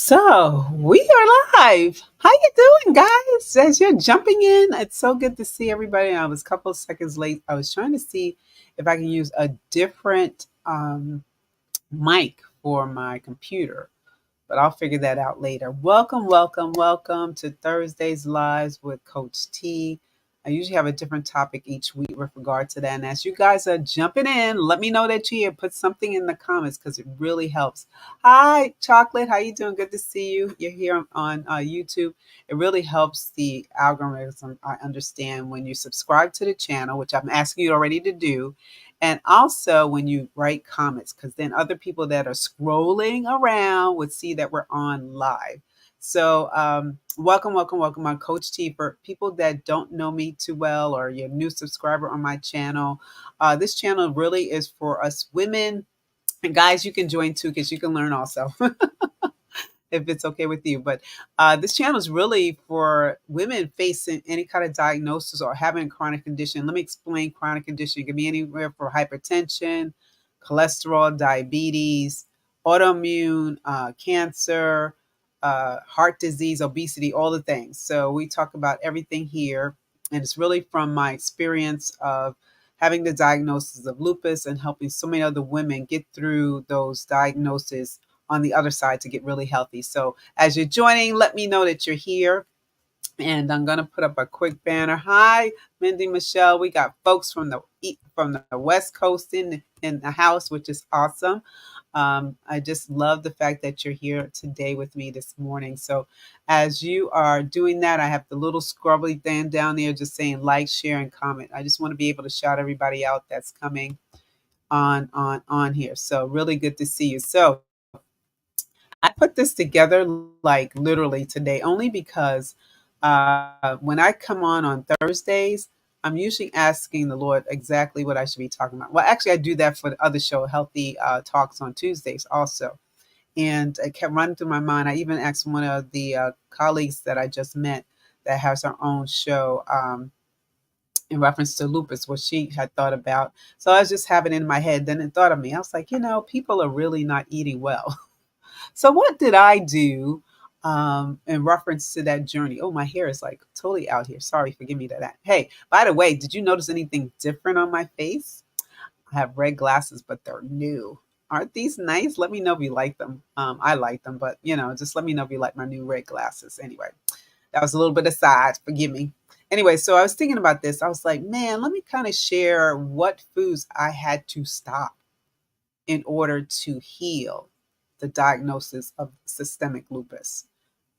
So we are live. How you doing, guys? As you're jumping in, it's so good to see everybody. I was a couple of seconds late. I was trying to see if I can use a different mic for my computer, but I'll figure that out later. Welcome, welcome, welcome to Thursday's Lives with Coach T. I usually have a different topic each week with regard to that. And as you guys are jumping in, let me know that you're here. Put something in the comments because it really helps. Hi, Chocolate. How you doing? Good to see you. You're here on YouTube. It really helps the algorithm. I understand when you subscribe to the channel, which I'm asking you already to do, and also when you write comments, because then other people that are scrolling around would see that we're on live. So, welcome, welcome, welcome. I'm Coach T. For people that don't know me too well or you're a new subscriber on my channel, this channel really is for us women. And guys, you can join too because you can learn also. If it's okay with you. But this channel is really for women facing any kind of diagnosis or having a chronic condition. Let me explain chronic condition. It can be anywhere from hypertension, cholesterol, diabetes, autoimmune, cancer, heart disease, obesity, all the things. So we talk about everything here. And it's really from my experience of having the diagnosis of lupus and helping so many other women get through those diagnoses on the other side to get really healthy. So as you're joining, let me know that you're here. And I'm gonna put up a quick banner. Hi, Mindy, Michelle. We got folks from the West Coast in the house, which is awesome. I just love the fact that you're here today with me this morning. So as you are doing that, I have the little scrubbly thing down there just saying like, share, and comment. I just want to be able to shout everybody out that's coming on here. So really good to see you. So I put this together like literally today only because when I come on Thursdays, I'm usually asking the Lord exactly what I should be talking about. Well, actually, I do that for the other show, Healthy Talks on Tuesdays, also. And it kept running through my mind. I even asked one of the colleagues that I just met that has her own show in reference to lupus, what she had thought about. So I was just having it in my head. Then it thought of me. I was like, people are really not eating well. So what did I do in reference to that journey? Oh, my hair is like totally out here. Sorry, forgive me that. Hey, by the way, did you notice anything different on my face? I have red glasses, but they're new. Aren't these nice? Let me know if you like them. I like them, but just let me know if you like my new red glasses. Anyway, that was a little bit aside. Forgive me. Anyway, so I was thinking about this. I was like, man, let me kind of share what foods I had to stop in order to heal the diagnosis of systemic lupus.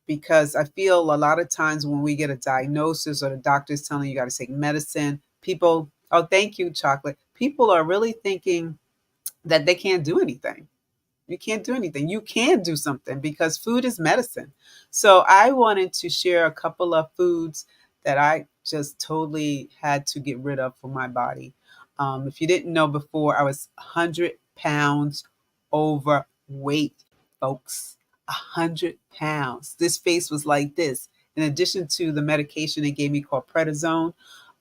Because I feel a lot of times when we get a diagnosis or the doctor's telling you got to take medicine, people, oh, thank you, Chocolate. People are really thinking that they can't do anything. You can't do anything. You can do something because food is medicine. So I wanted to share a couple of foods that I just totally had to get rid of for my body. If you didn't know before, I was 100 pounds overweight, folks. 100 pounds. This face was like this. In addition to the medication they gave me called prednisone,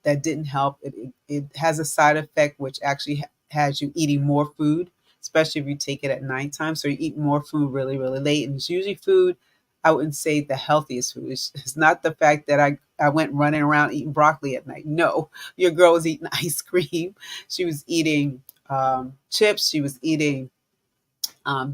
that didn't help. It has a side effect which actually has you eating more food, especially if you take it at nighttime. So you eat more food really, really late. And it's usually food, I wouldn't say the healthiest food. It's not the fact that I went running around eating broccoli at night. No, your girl was eating ice cream. She was eating chips. She was eating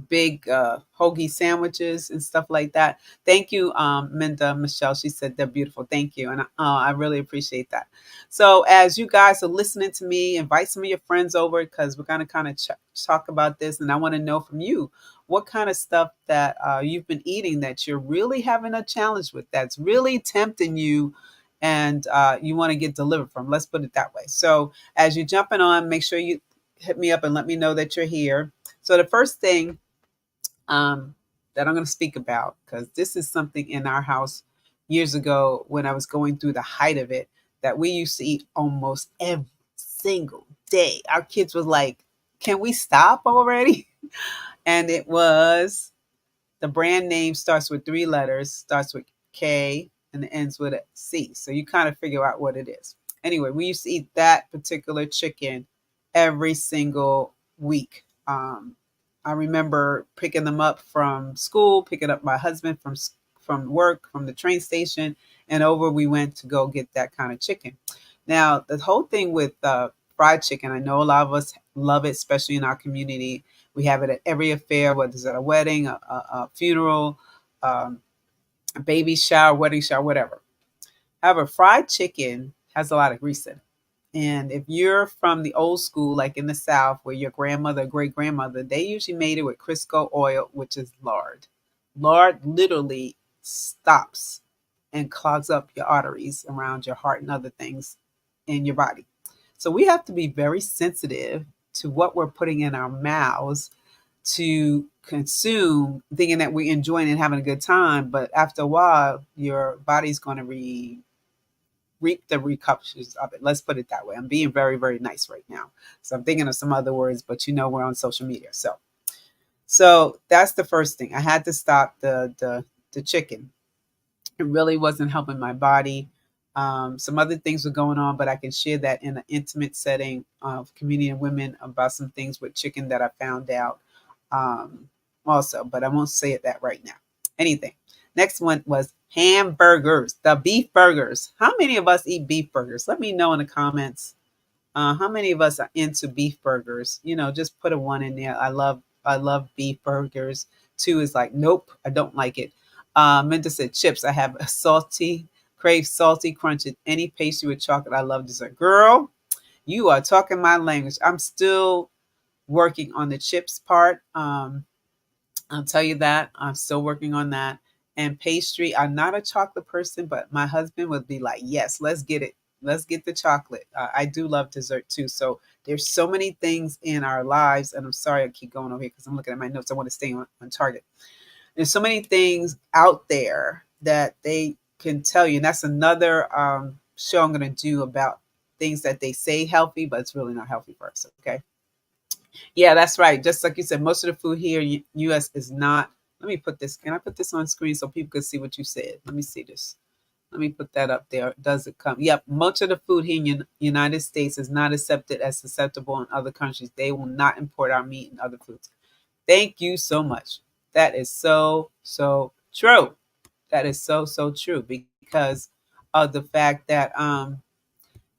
big hoagie sandwiches and stuff like that. Thank you, Minda Michelle. She said they're beautiful. Thank you. And I really appreciate that. So as you guys are listening to me, invite some of your friends over because we're going to kind of talk about this. And I want to know from you what kind of stuff that you've been eating that you're really having a challenge with, that's really tempting you and you want to get delivered from. Let's put it that way. So as you're jumping on, make sure you hit me up and let me know that you're here. So the first thing that I'm going to speak about, because this is something in our house years ago when I was going through the height of it, that we used to eat almost every single day. Our kids was like, "Can we stop already?" And it was, the brand name starts with three letters, starts with K and it ends with a C. So you kind of figure out what it is. Anyway, we used to eat that particular chicken every single week. I remember picking them up from school, picking up my husband from work, from the train station, and over we went to go get that kind of chicken. Now, the whole thing with fried chicken, I know a lot of us love it, especially in our community. We have it at every affair, whether it's at a wedding, a funeral, um, a baby shower, wedding shower, whatever. However, fried chicken has a lot of grease in it. And if you're from the old school, like in the South, where your grandmother, great grandmother, they usually made it with Crisco oil, which is lard. Lard literally stops and clogs up your arteries around your heart and other things in your body. So we have to be very sensitive to what we're putting in our mouths to consume, thinking that we're enjoying and having a good time. But after a while, your body's going to reap the repercussions of it. Let's put it that way. I'm being very, very nice right now. So I'm thinking of some other words, but we're on social media. So that's the first thing. I had to stop the chicken. It really wasn't helping my body. Some other things were going on, but I can share that in an intimate setting of community and women about some things with chicken that I found out um, also, but I won't say it that right now. Anything. Next one was hamburgers, the beef burgers. How many of us eat beef burgers? Let me know in the comments. How many of us are into beef burgers? Just put a one in there. I love beef burgers. Two is like, nope, I don't like it. Minda said chips. I have a crave salty crunch in any pastry with chocolate. I love dessert. Girl, you are talking my language. I'm still working on the chips part. I'll tell you that. I'm still working on that. And pastry, I'm not a chocolate person, but my husband would be like, yes, let's get it. Let's get the chocolate. I do love dessert too. So there's so many things in our lives. And I'm sorry I keep going over here because I'm looking at my notes. I want to stay on target. There's so many things out there that they can tell you. And that's another show I'm going to do about things that they say healthy, but it's really not healthy for us. Okay. Yeah, that's right. Just like you said, most of the food here in U.S. is not. Let me put this. Can I put this on screen so people can see what you said? Let me see this. Let me put that up there. Does it come? Yep. Much of the food here in the United States is not accepted as acceptable in other countries. They will not import our meat and other foods. Thank you so much. That is so, so true. That is so, so true because of the fact that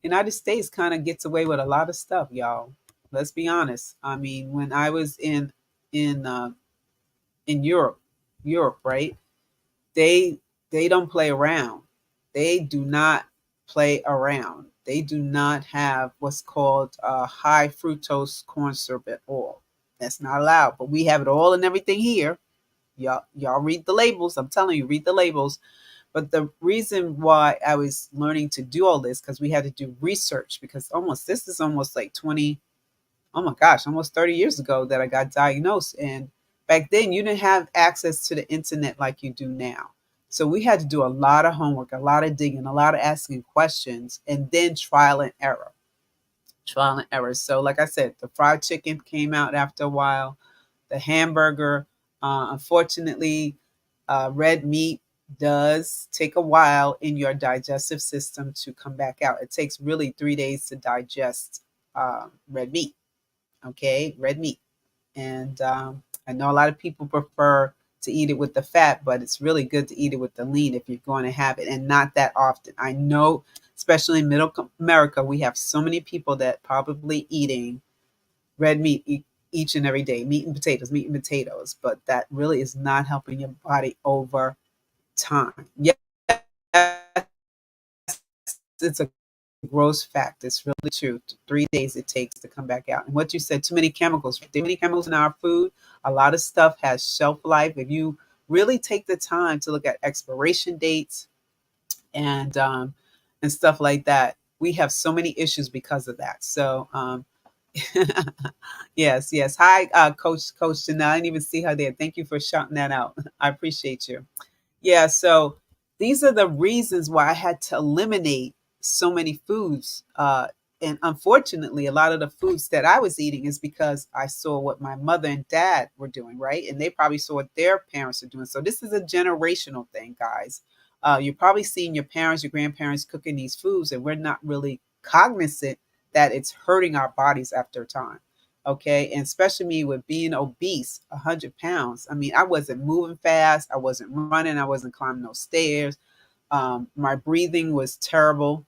United States kind of gets away with a lot of stuff, y'all. Let's be honest. I mean, when I was in uh, in Europe, right? They they don't play around. They do not play around. They do not have what's called high fructose corn syrup at all. That's not allowed. But we have it all and everything here. Y'all read the labels. I'm telling you, read the labels. But the reason why I was learning to do all this because we had to do research because this is almost like 20, oh my gosh, almost 30 years ago that I got diagnosed. And back then, you didn't have access to the internet like you do now. So we had to do a lot of homework, a lot of digging, a lot of asking questions, and then trial and error. Trial and error. So, like I said, the fried chicken came out after a while, the hamburger. Unfortunately, red meat does take a while in your digestive system to come back out. It takes really 3 days to digest red meat. Okay, red meat. And I know a lot of people prefer to eat it with the fat, but it's really good to eat it with the lean if you're going to have it, and not that often. I know, especially in middle America, we have so many people that probably eating red meat each and every day, meat and potatoes, but that really is not helping your body over time. Yes, it's a gross fact. It's really true. 3 days it takes to come back out. And what you said, too many chemicals. Too many chemicals in our food. A lot of stuff has shelf life. If you really take the time to look at expiration dates and stuff like that, we have so many issues because of that. So yes, yes. Hi, Coach Janelle. I didn't even see her there. Thank you for shouting that out. I appreciate you. Yeah, so these are the reasons why I had to eliminate so many foods. And unfortunately, a lot of the foods that I was eating is because I saw what my mother and dad were doing, right? And they probably saw what their parents are doing. So this is a generational thing, guys. You're probably seeing your parents, your grandparents cooking these foods, and we're not really cognizant that it's hurting our bodies after a time. Okay. And especially me with being obese, 100 pounds. I mean, I wasn't moving fast. I wasn't running. I wasn't climbing those stairs. My breathing was terrible.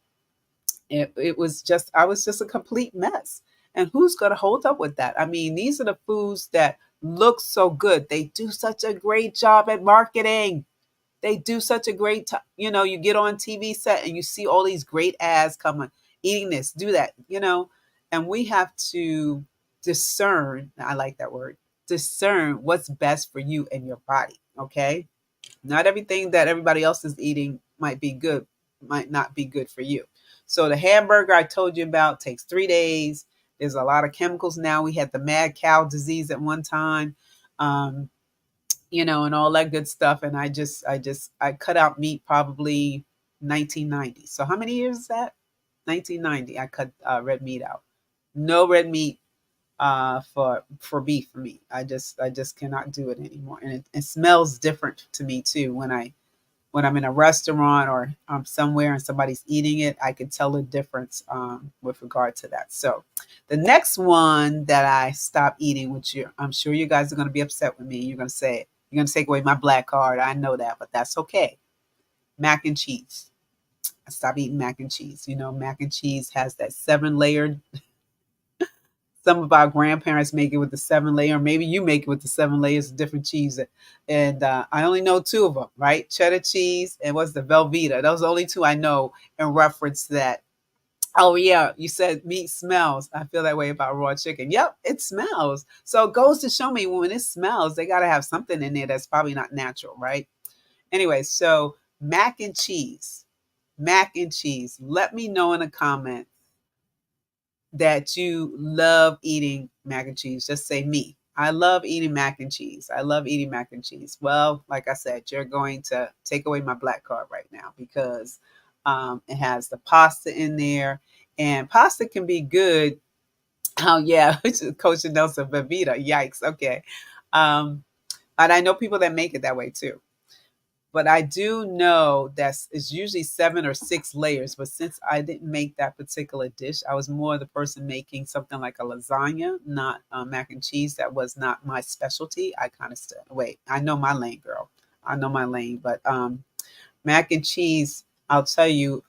It was just, I was just a complete mess. And who's going to hold up with that? I mean, these are the foods that look so good. They do such a great job at marketing. They do such a great you get on TV set and you see all these great ads coming, eating this, do that, and we have to discern. I like that word, discern what's best for you and your body. Okay. Not everything that everybody else is eating might be good, might not be good for you. So the hamburger I told you about takes 3 days. There's a lot of chemicals now. We had the mad cow disease at one time. Um, and all that good stuff. And I cut out meat probably 1990. So how many years is that? 1990. I cut red meat out. No red meat for beef for me. I just cannot do it anymore. And it smells different to me too when I'm in a restaurant or somewhere and somebody's eating it. I can tell the difference with regard to that. So the next one that I stopped eating, which I'm sure you guys are going to be upset with me. You're going to say, you're going to take away my black card. I know that, but that's okay. Mac and cheese. I stopped eating mac and cheese. Mac and cheese has that 7 layered. Some of our grandparents make it with the 7 layer. Maybe you make it with the 7 layers of different cheese. And I only know two of them, right? Cheddar cheese and what's the Velveeta. Those are the only two I know in reference to that. Oh, yeah. You said meat smells. I feel that way about raw chicken. Yep, it smells. So it goes to show me when it smells, they got to have something in there that's probably not natural, right? Anyway, so mac and cheese. Mac and cheese. Let me know in the comments that you love eating mac and cheese. Just say me. I love eating mac and cheese. I love eating mac and cheese. Well, like I said, you're going to take away my black card right now because it has the pasta in there, and pasta can be good. Oh yeah, Coach Nelson Bavita. Yikes. Okay, um, and I know people that make it that way too. But I do know that it's usually 7 or 6 layers. But since I didn't make that particular dish, I was more the person making something like a lasagna, not mac and cheese. That was not my specialty. I kind of said, wait, I know my lane, girl. I know my lane. But mac and cheese, I'll tell you,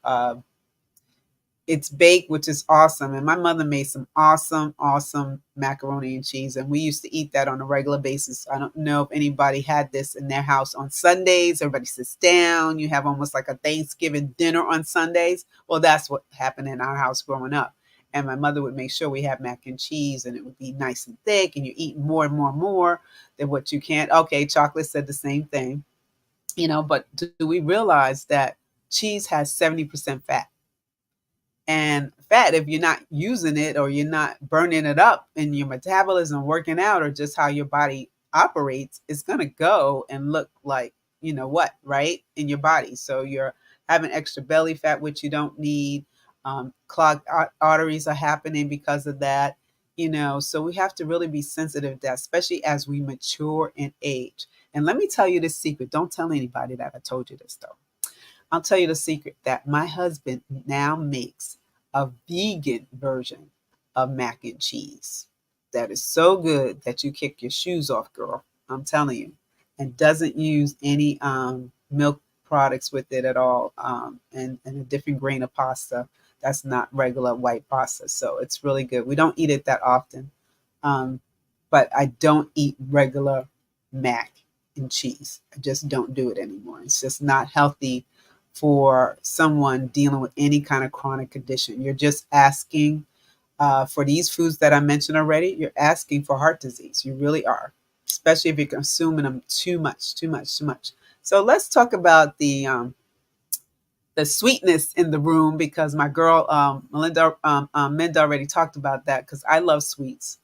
it's baked, which is awesome. And my mother made some awesome, awesome macaroni and cheese. And we used to eat that on a regular basis. I don't know if anybody had this in their house on Sundays. Everybody sits down. You have almost like a Thanksgiving dinner on Sundays. Well, that's what happened in our house growing up. And my mother would make sure we have mac and cheese and it would be nice and thick. And you eat more and more and more than what you can. Okay, chocolate said the same thing. But do we realize that cheese has 70% fat? And fat, if you're not using it or you're not burning it up in your metabolism, working out, or just how your body operates, it's going to go and look like, what, right? In your body. So you're having extra belly fat, which you don't need. Clogged arteries are happening because of that. So we have to really be sensitive to that, especially as we mature and age. And let me tell you this secret. Don't tell anybody that I told you this, though. I'll tell you the secret that my husband now makes a vegan version of mac and cheese that is so good that you kick your shoes off, girl. I'm telling you. And doesn't use any milk products with it at all, and a different grain of pasta that's not regular white pasta. So it's really good. We don't eat it that often, um, but I don't eat regular mac and cheese. I just don't do it anymore. It's just not healthy for someone dealing with any kind of chronic condition. You're just asking for these foods that I mentioned already. You're asking for heart disease. You really are, especially if you're consuming them too much, too much, too much. So let's talk about the sweetness in the room, because my girl Melinda Minda already talked about that, because I love sweets.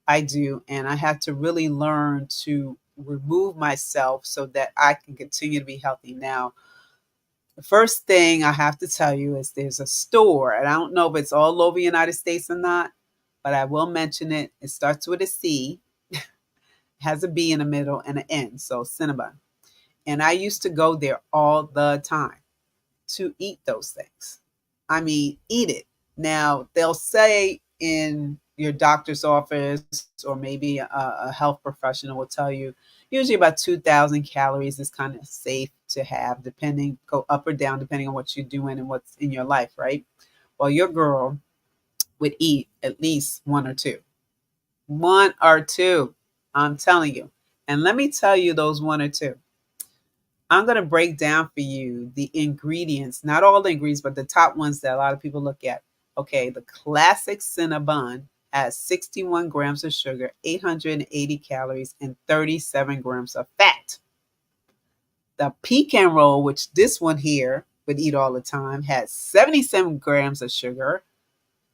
I do, and I had to really learn to remove myself so that I can continue to be healthy. Now, the first thing I have to tell you is there's a store, and I don't know if it's all over the United States or not, but I will mention it. It starts with a C, has a B in the middle, and an N, so Cinnabon. And I used to go there all the time to eat those things. I mean, eat it. Now, they'll say in your doctor's office or maybe a health professional will tell you usually about 2,000 calories is kind of safe to have, depending, go up or down, depending on what you're doing and what's in your life, right? Well, your girl would eat at least one or two. One or two, I'm telling you. And let me tell you those one or two. I'm going to break down for you the ingredients, not all the ingredients, but the top ones that a lot of people look at. Okay, the classic Cinnabon has 61 grams of sugar, 880 calories, and 37 grams of fat. The pecan roll, which this one here would eat all the time, has 77 grams of sugar,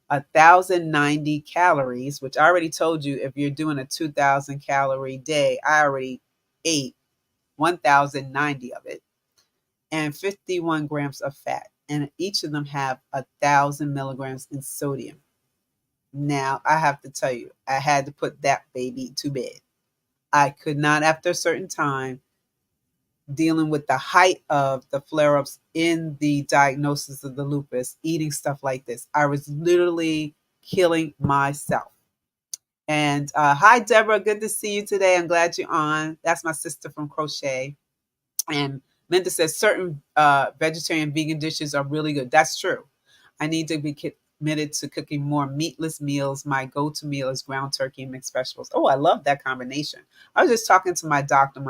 1,090 calories, which I already told you if you're doing a 2,000 calorie day, I already ate 1,090 of it, and 51 grams of fat. And each of them have 1,000 milligrams in sodium. Now, I have to tell you, I had to put that baby to bed. I could not, after a certain time, dealing with the height of the flare ups in the diagnosis of the lupus, eating stuff like this. I was literally killing myself. And hi, Deborah. Good to see you today. I'm glad you're on. That's my sister from Crochet. And Linda says certain vegetarian vegan dishes are really good. That's true. I need to be committed to cooking more meatless meals. My go-to meal is ground turkey and mixed vegetables. Oh, I love that combination. I was just talking to my doctor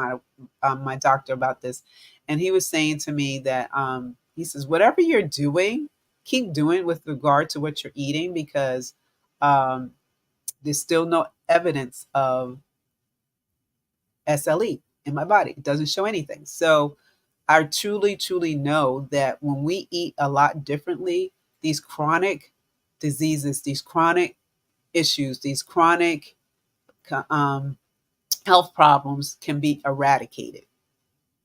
about this, and he was saying to me that he says whatever you're doing, keep doing with regard to what you're eating because um, there's still no evidence of SLE in my body. It doesn't show anything. So I truly, truly know that when we eat a lot differently, these chronic diseases, these chronic issues, these chronic um, health problems can be eradicated.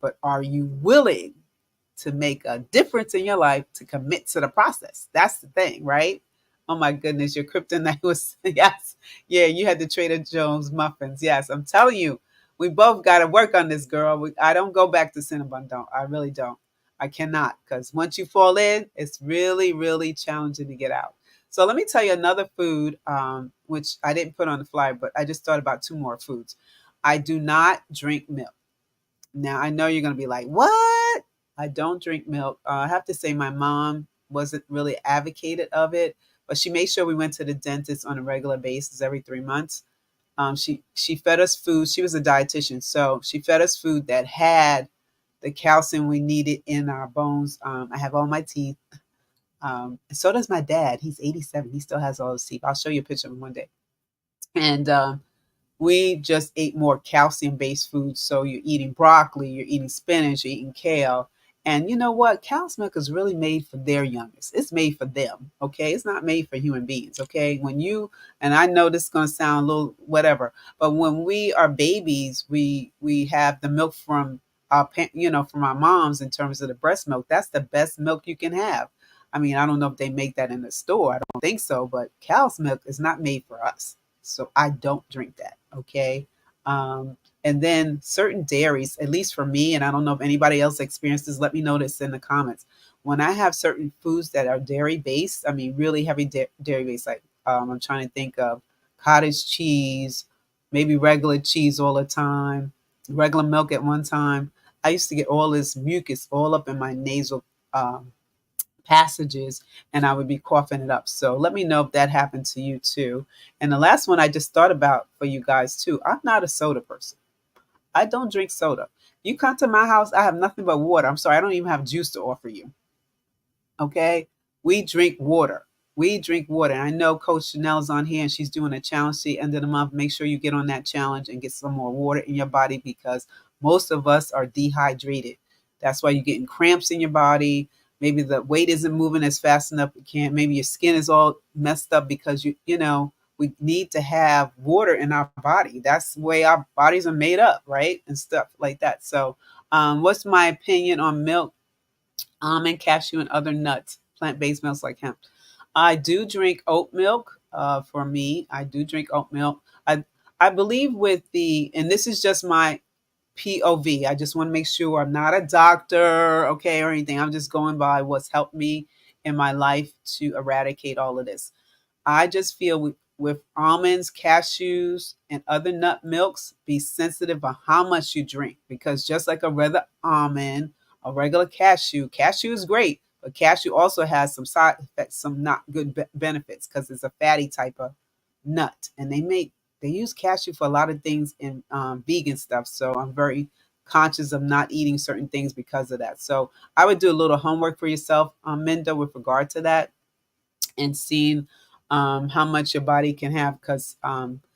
But are you willing to make a difference in your life to commit to the process? That's the thing, right? Oh my goodness, your kryptonite was, yes. Yeah, you had the Trader Joe's muffins. Yes, I'm telling you, we both got to work on this, girl. I don't go back to Cinnabon, don't. I really don't. I cannot, because once you fall in, it's really, really challenging to get out. So let me tell you another food, which I didn't put on the flyer, but I just thought about two more foods. I do not drink milk. Now, I know you're going to be like, what? I don't drink milk. I have to say my mom wasn't really advocated of it, but she made sure we went to the dentist on a regular basis every 3 months. She fed us food. She was a dietitian, so she fed us food that had the calcium we needed in our bones. I have all my teeth. And so does my dad. He's 87. He still has all his teeth. I'll show you a picture of him one day. And we just ate more calcium based foods. So you're eating broccoli, you're eating spinach, you're eating kale. And you know what? Cow's milk is really made for their youngest. It's made for them. Okay. It's not made for human beings. Okay. And I know this is going to sound a little whatever, but when we are babies, we have the milk from from our moms in terms of the breast milk. That's the best milk you can have. I mean, I don't know if they make that in the store. I don't think so, but cow's milk is not made for us. So I don't drink that. Okay. And then certain dairies, at least for me, and I don't know if anybody else experienced this, let me know this in the comments. When I have certain foods that are dairy based, I mean, really heavy dairy based, like I'm trying to think of cottage cheese, maybe regular cheese all the time, regular milk at one time. I used to get all this mucus all up in my nasal passages and I would be coughing it up. So let me know if that happened to you too. And the last one I just thought about for you guys too. I'm not a soda person. I don't drink soda. You come to my house, I have nothing but water. I'm sorry, I don't even have juice to offer you. Okay. We drink water. We drink water. And I know Coach Chanel's on here and she's doing a challenge the end of the month. Make sure you get on that challenge and get some more water in your body because most of us are dehydrated. That's why you're getting cramps in your body. Maybe the weight isn't moving as fast enough. You can't. Maybe your skin is all messed up because we need to have water in our body. That's the way our bodies are made up, right? And stuff like that. So, what's my opinion on milk? Almond, cashew, and other nuts, plant-based milks like hemp. I do drink oat milk. For me, I do drink oat milk. I believe with and this is just my POV. I just want to make sure I'm not a doctor, okay, or anything. I'm just going by what's helped me in my life to eradicate all of this. I just feel with almonds, cashews, and other nut milks, be sensitive on how much you drink, because just like a regular almond, a regular cashew is great, but cashew also has some side effects, some not good benefits, because it's a fatty type of nut, and they use cashew for a lot of things in vegan stuff. So I'm very conscious of not eating certain things because of that. So I would do a little homework for yourself, Minda, with regard to that, and seeing how much your body can have, because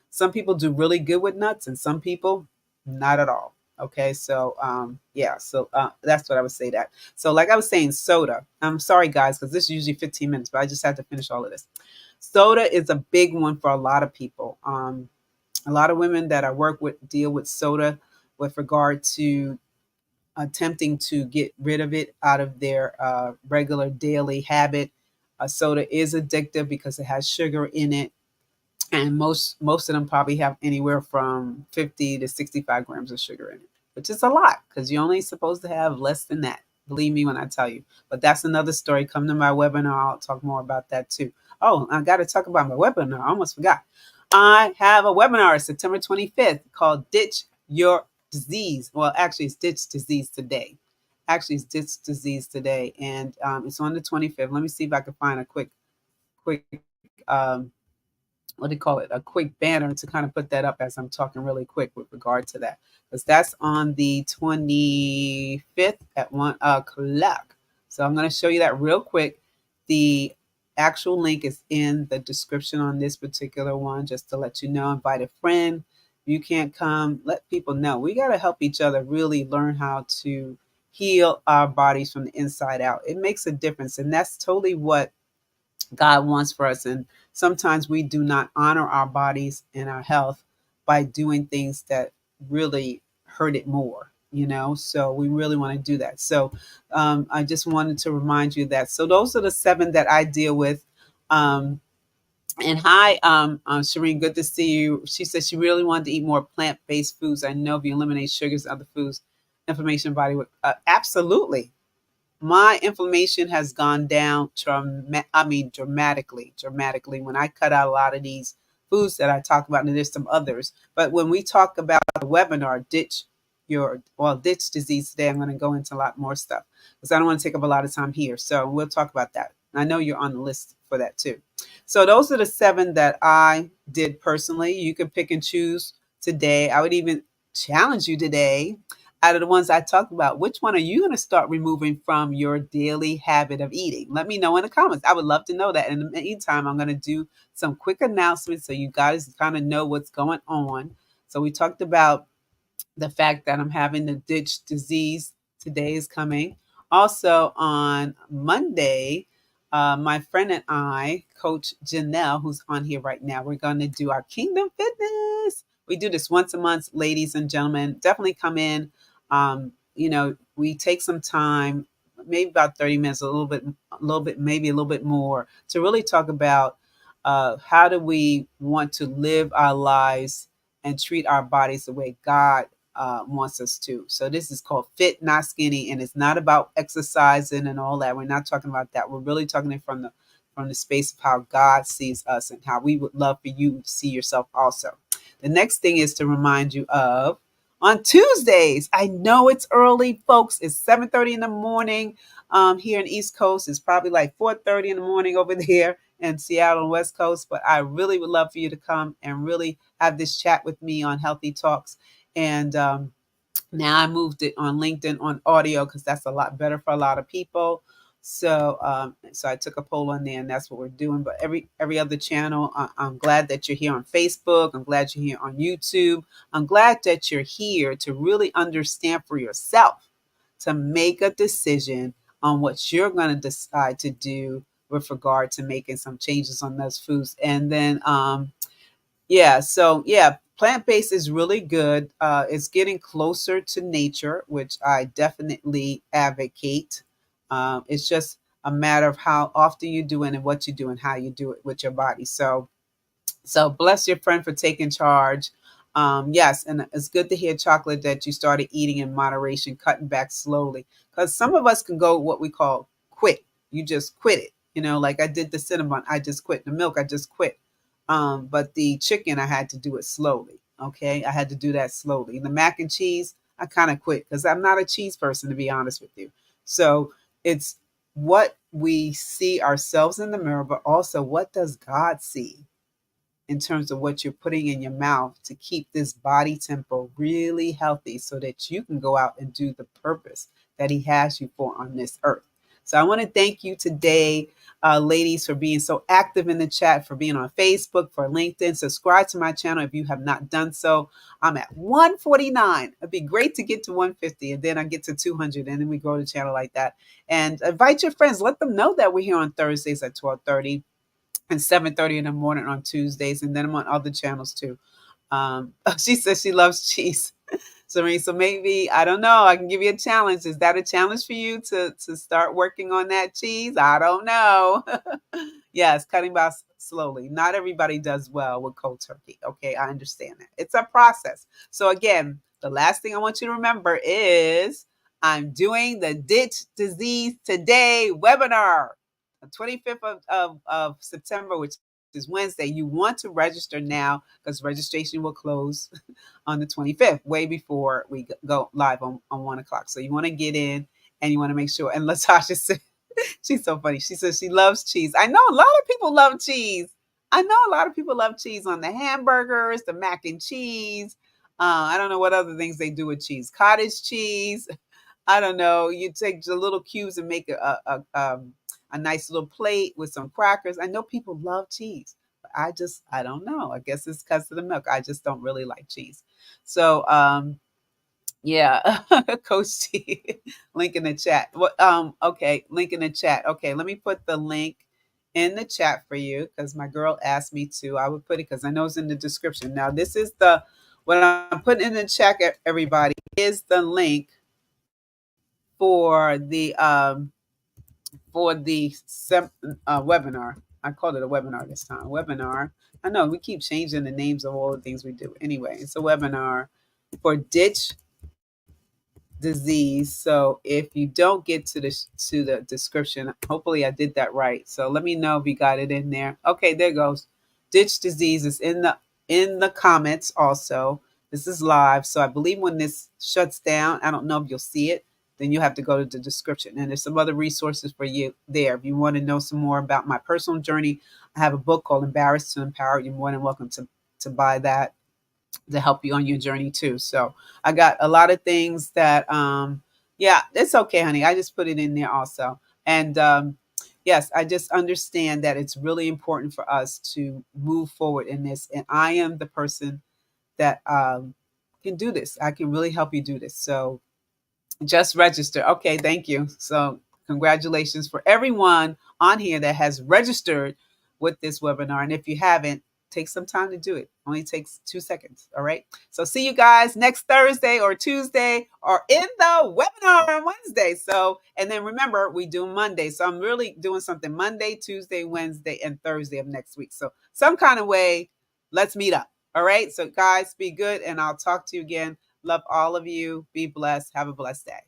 some people do really good with nuts and some people not at all. Okay, so yeah, so that's what I would say that. So like I was saying, soda. I'm sorry guys, because this is usually 15 minutes, but I just had to finish all of this. Soda is a big one for a lot of people. A lot of women that I work with deal with soda with regard to attempting to get rid of it out of their regular daily habit. Soda is addictive because it has sugar in it, and most of them probably have anywhere from 50 to 65 grams of sugar in it, which is a lot because you're only supposed to have less than that. Believe me when I tell you. But that's another story. Come to my webinar. I'll talk more about that too. Oh, I got to talk about my webinar. I almost forgot. I have a webinar September 25th called Ditch Your Disease. Well, actually, it's Ditch Disease Today. Actually, it's Ditch Disease Today. And it's on the 25th. Let me see if I can find a quick um, what do you call it, a quick banner to kind of put that up as I'm talking really quick with regard to that, because that's on the 25th at 1 o'clock. So I'm going to show you that real quick. The actual link is in the description on this particular one, just to let you know. Invite a friend. If you can't come, let people know. We got to help each other really learn how to heal our bodies from the inside out. It makes a difference, and that's totally what God wants for us. And sometimes we do not honor our bodies and our health by doing things that really hurt it more, you know? So we really want to do that. So I just wanted to remind you that. So those are the 7 that I deal with. And hi, Shireen, good to see you. She said she really wanted to eat more plant-based foods. I know if you eliminate sugars and other foods, inflammation body would absolutely. My inflammation has gone down dramatically when I cut out a lot of these foods that I talk about, and there's some others. But when we talk about the webinar, ditch disease today, I'm going to go into a lot more stuff because I don't want to take up a lot of time here. So we'll talk about that. I know you're on the list for that too. So those are the 7 that I did personally. You can pick and choose today. I would even challenge you today, out of the ones I talked about, which one are you going to start removing from your daily habit of eating? Let me know in the comments. I would love to know that. In the meantime, I'm going to do some quick announcements so you guys kind of know what's going on. So we talked about the fact that I'm having the ditch disease today is coming. Also on Monday, my friend and I, Coach Janelle, who's on here right now, we're going to do our Kingdom Fitness. We do this once a month, ladies and gentlemen. Definitely come in. We take some time, maybe about 30 minutes, maybe a little bit more, to really talk about how do we want to live our lives and treat our bodies the way God wants us to. So this is called Fit, Not Skinny, and it's not about exercising and all that. We're not talking about that. We're really talking it from the space of how God sees us and how we would love for you to see yourself also. The next thing is to remind you of on Tuesdays. I know it's early, folks. It's 7:30 in the morning here in East Coast. It's probably like 4:30 in the morning over there in Seattle and West Coast. But I really would love for you to come and really have this chat with me on Healthy Talks. And now I moved it on LinkedIn on audio because that's a lot better for a lot of people. So I took a poll on there, and that's what we're doing. But every other channel, I'm glad that you're here on Facebook. I'm glad you're here on YouTube. I'm glad that you're here to really understand for yourself, to make a decision on what you're going to decide to do with regard to making some changes on those foods. And then plant-based is really good. It's getting closer to nature, which I definitely advocate. It's just a matter of how often you do it and what you do and how you do it with your body. So bless your friend for taking charge. Yes, and it's good to hear, Chocolate, that you started eating in moderation, cutting back slowly. Because some of us can go what we call quit. You just quit it. Like I did the cinnamon. I just quit. The milk, I just quit. But the chicken, I had to do it slowly. Okay, I had to do that slowly. And the mac and cheese, I kind of quit because I'm not a cheese person, to be honest with you. So it's what we see ourselves in the mirror, but also what does God see in terms of what you're putting in your mouth to keep this body tempo really healthy so that you can go out and do the purpose that He has you for on this earth. So I want to thank you today, ladies, for being so active in the chat, for being on Facebook, for LinkedIn. Subscribe to my channel if you have not done so. I'm at 149. It'd be great to get to 150, and then I get to 200, and then we grow the channel like that. And invite your friends. Let them know that we're here on Thursdays at 12:30 and 7:30 in the morning on Tuesdays, and then I'm on other channels too. She says she loves cheese. So maybe I don't know. I can give you a challenge. Is that a challenge for you to start working on that cheese? I don't know. Yes, cutting back slowly. Not everybody does well with cold turkey. Okay, I understand that. It's a process. So again, the last thing I want you to remember is I'm doing the Ditch Disease Today webinar, the 25th of September, which is Wednesday. You want to register now because registration will close on the 25th, way before we go live on 1 o'clock. So you want to get in and you want to make sure. And Latasha said, she's so funny. She says she loves cheese. I know a lot of people love cheese. I know a lot of people love cheese on the hamburgers, the mac and cheese. I don't know what other things they do with cheese. Cottage cheese. I don't know. You take the little cubes and make a nice little plate with some crackers. I know people love cheese. But I don't know. I guess it's because of the milk. I just don't really like cheese. So, yeah, Coach T, link in the chat. What? Okay, link in the chat. Okay, let me put the link in the chat for you because my girl asked me to. I would put it because I know it's in the description. Now, this is the what I'm putting in the chat. Everybody is the link for the webinar. I called it a webinar this time. Webinar. I know we keep changing the names of all the things we do. Anyway, it's a webinar for Ditch Disease. So if you don't get to the description, hopefully I did that right. So let me know if you got it in there. Okay, there goes. Ditch Disease is in the comments also. This is live. So I believe when this shuts down, I don't know if you'll see it. Then you have to go to the description. And there's some other resources for you there. If you want to know some more about my personal journey, I have a book called Embarrassed to Empower. You're more than welcome to buy that to help you on your journey too. So I got a lot of things that yeah, it's okay, honey. I just put it in there also. And yes, I just understand that it's really important for us to move forward in this. And I am the person that can do this. I can really help you do this. So just register. Okay, thank you. So, congratulations for everyone on here that has registered with this webinar. And if you haven't, take some time to do it. Only takes 2 seconds. All right. So, see you guys next Thursday or Tuesday or in the webinar on Wednesday. So, and then remember, we do Monday. So, I'm really doing something Monday, Tuesday, Wednesday, and Thursday of next week. So, some kind of way, let's meet up. All right. So, guys, be good. And I'll talk to you again. Love all of you. Be blessed. Have a blessed day.